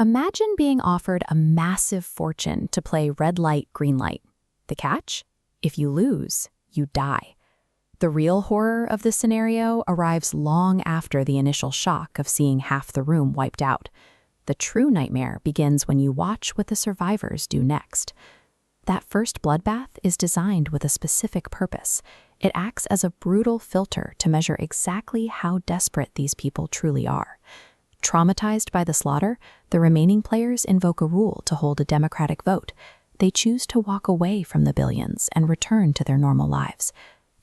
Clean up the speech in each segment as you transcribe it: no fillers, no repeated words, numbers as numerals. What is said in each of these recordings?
Imagine being offered a massive fortune to play red light, green light. The catch? If you lose, you die. The real horror of this scenario arrives long after the initial shock of seeing half the room wiped out. The true nightmare begins when you watch what the survivors do next. That first bloodbath is designed with a specific purpose. It acts as a brutal filter to measure exactly how desperate these people truly are. Traumatized by the slaughter, the remaining players invoke a rule to hold a democratic vote. They choose to walk away from the billions and return to their normal lives.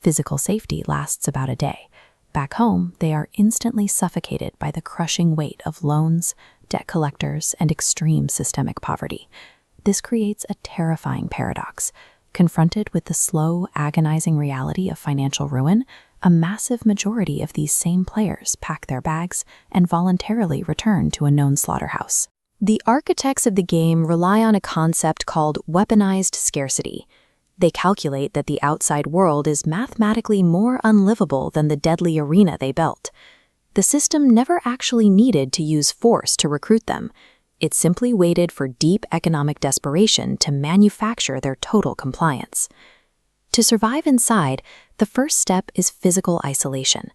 Physical safety lasts about a day. Back home, they are instantly suffocated by the crushing weight of loans, debt collectors, and extreme systemic poverty. This creates a terrifying paradox. Confronted with the slow, agonizing reality of financial ruin, a massive majority of these same players pack their bags and voluntarily return to a known slaughterhouse. The architects of the game rely on a concept called weaponized scarcity. They calculate that the outside world is mathematically more unlivable than the deadly arena they built. The system never actually needed to use force to recruit them. It simply waited for deep economic desperation to manufacture their total compliance. To survive inside, the first step is physical isolation.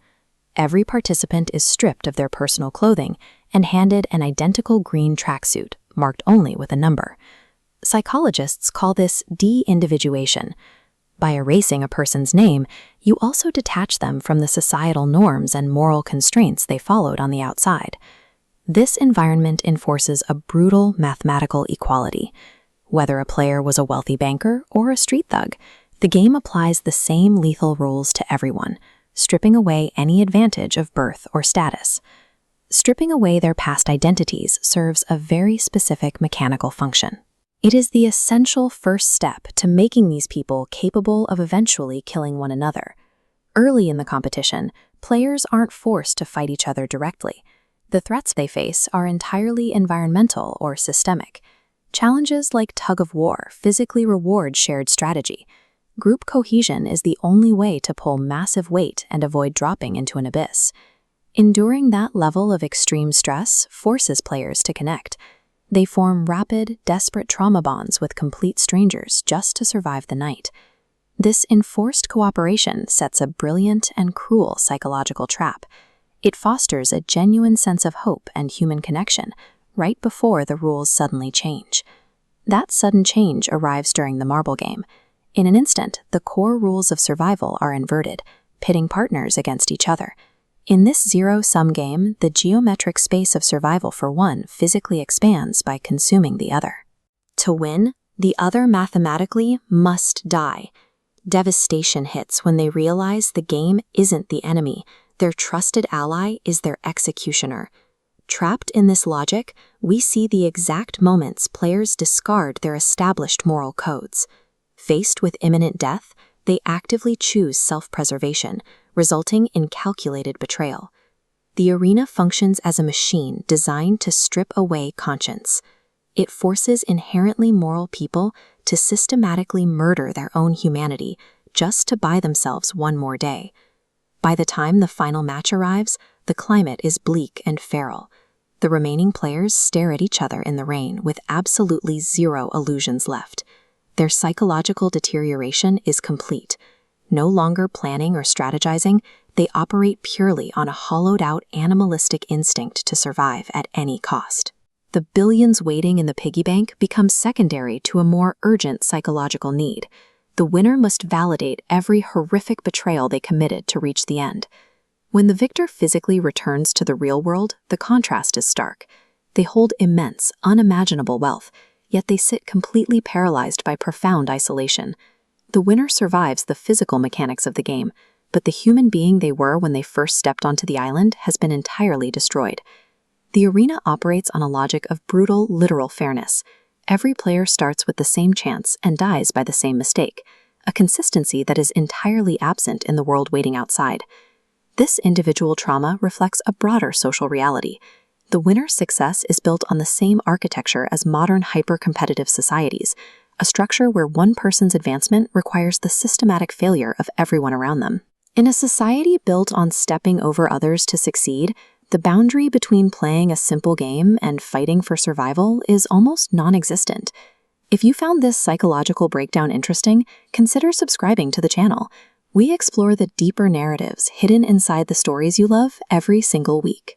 Every participant is stripped of their personal clothing and handed an identical green tracksuit, marked only with a number. Psychologists call this de-individuation. By erasing a person's name, you also detach them from the societal norms and moral constraints they followed on the outside. This environment enforces a brutal mathematical equality. Whether a player was a wealthy banker or a street thug, the game applies the same lethal rules to everyone, stripping away any advantage of birth or status. Stripping away their past identities serves a very specific mechanical function. It is the essential first step to making these people capable of eventually killing one another. Early in the competition, players aren't forced to fight each other directly. The threats they face are entirely environmental or systemic. Challenges like tug-of-war physically reward shared strategy. Group cohesion is the only way to pull massive weight and avoid dropping into an abyss. Enduring that level of extreme stress forces players to connect. They form rapid, desperate trauma bonds with complete strangers just to survive the night. This enforced cooperation sets a brilliant and cruel psychological trap. It fosters a genuine sense of hope and human connection right before the rules suddenly change. That sudden change arrives during the marble game. In an instant, the core rules of survival are inverted, pitting partners against each other. In this zero-sum game, the geometric space of survival for one physically expands by consuming the other. To win, the other mathematically must die. Devastation hits when they realize the game isn't the enemy. Their trusted ally is their executioner. Trapped in this logic, we see the exact moments players discard their established moral codes. Faced with imminent death, they actively choose self-preservation, resulting in calculated betrayal. The arena functions as a machine designed to strip away conscience. It forces inherently moral people to systematically murder their own humanity just to buy themselves one more day. By the time the final match arrives, the climate is bleak and feral. The remaining players stare at each other in the rain with absolutely zero illusions left. Their psychological deterioration is complete. No longer planning or strategizing, they operate purely on a hollowed-out animalistic instinct to survive at any cost. The billions waiting in the piggy bank becomes secondary to a more urgent psychological need. The winner must validate every horrific betrayal they committed to reach the end. When the victor physically returns to the real world, the contrast is stark. They hold immense, unimaginable wealth, yet they sit completely paralyzed by profound isolation. The winner survives the physical mechanics of the game, but the human being they were when they first stepped onto the island has been entirely destroyed. The arena operates on a logic of brutal, literal fairness. Every player starts with the same chance and dies by the same mistake, a consistency that is entirely absent in the world waiting outside. This individual trauma reflects a broader social reality. The winner's success is built on the same architecture as modern hyper-competitive societies, a structure where one person's advancement requires the systematic failure of everyone around them. In a society built on stepping over others to succeed, The boundary between playing a simple game and fighting for survival is almost non-existent. If you found this psychological breakdown interesting, consider subscribing to the channel. We explore the deeper narratives hidden inside the stories you love every single week.